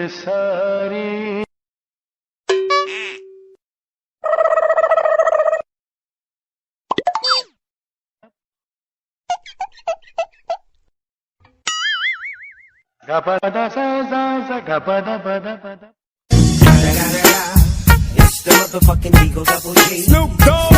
सारी gapada sa sa sa gapada pada pada. It's the motherfucking Eagle Double G. Snoop Dogg.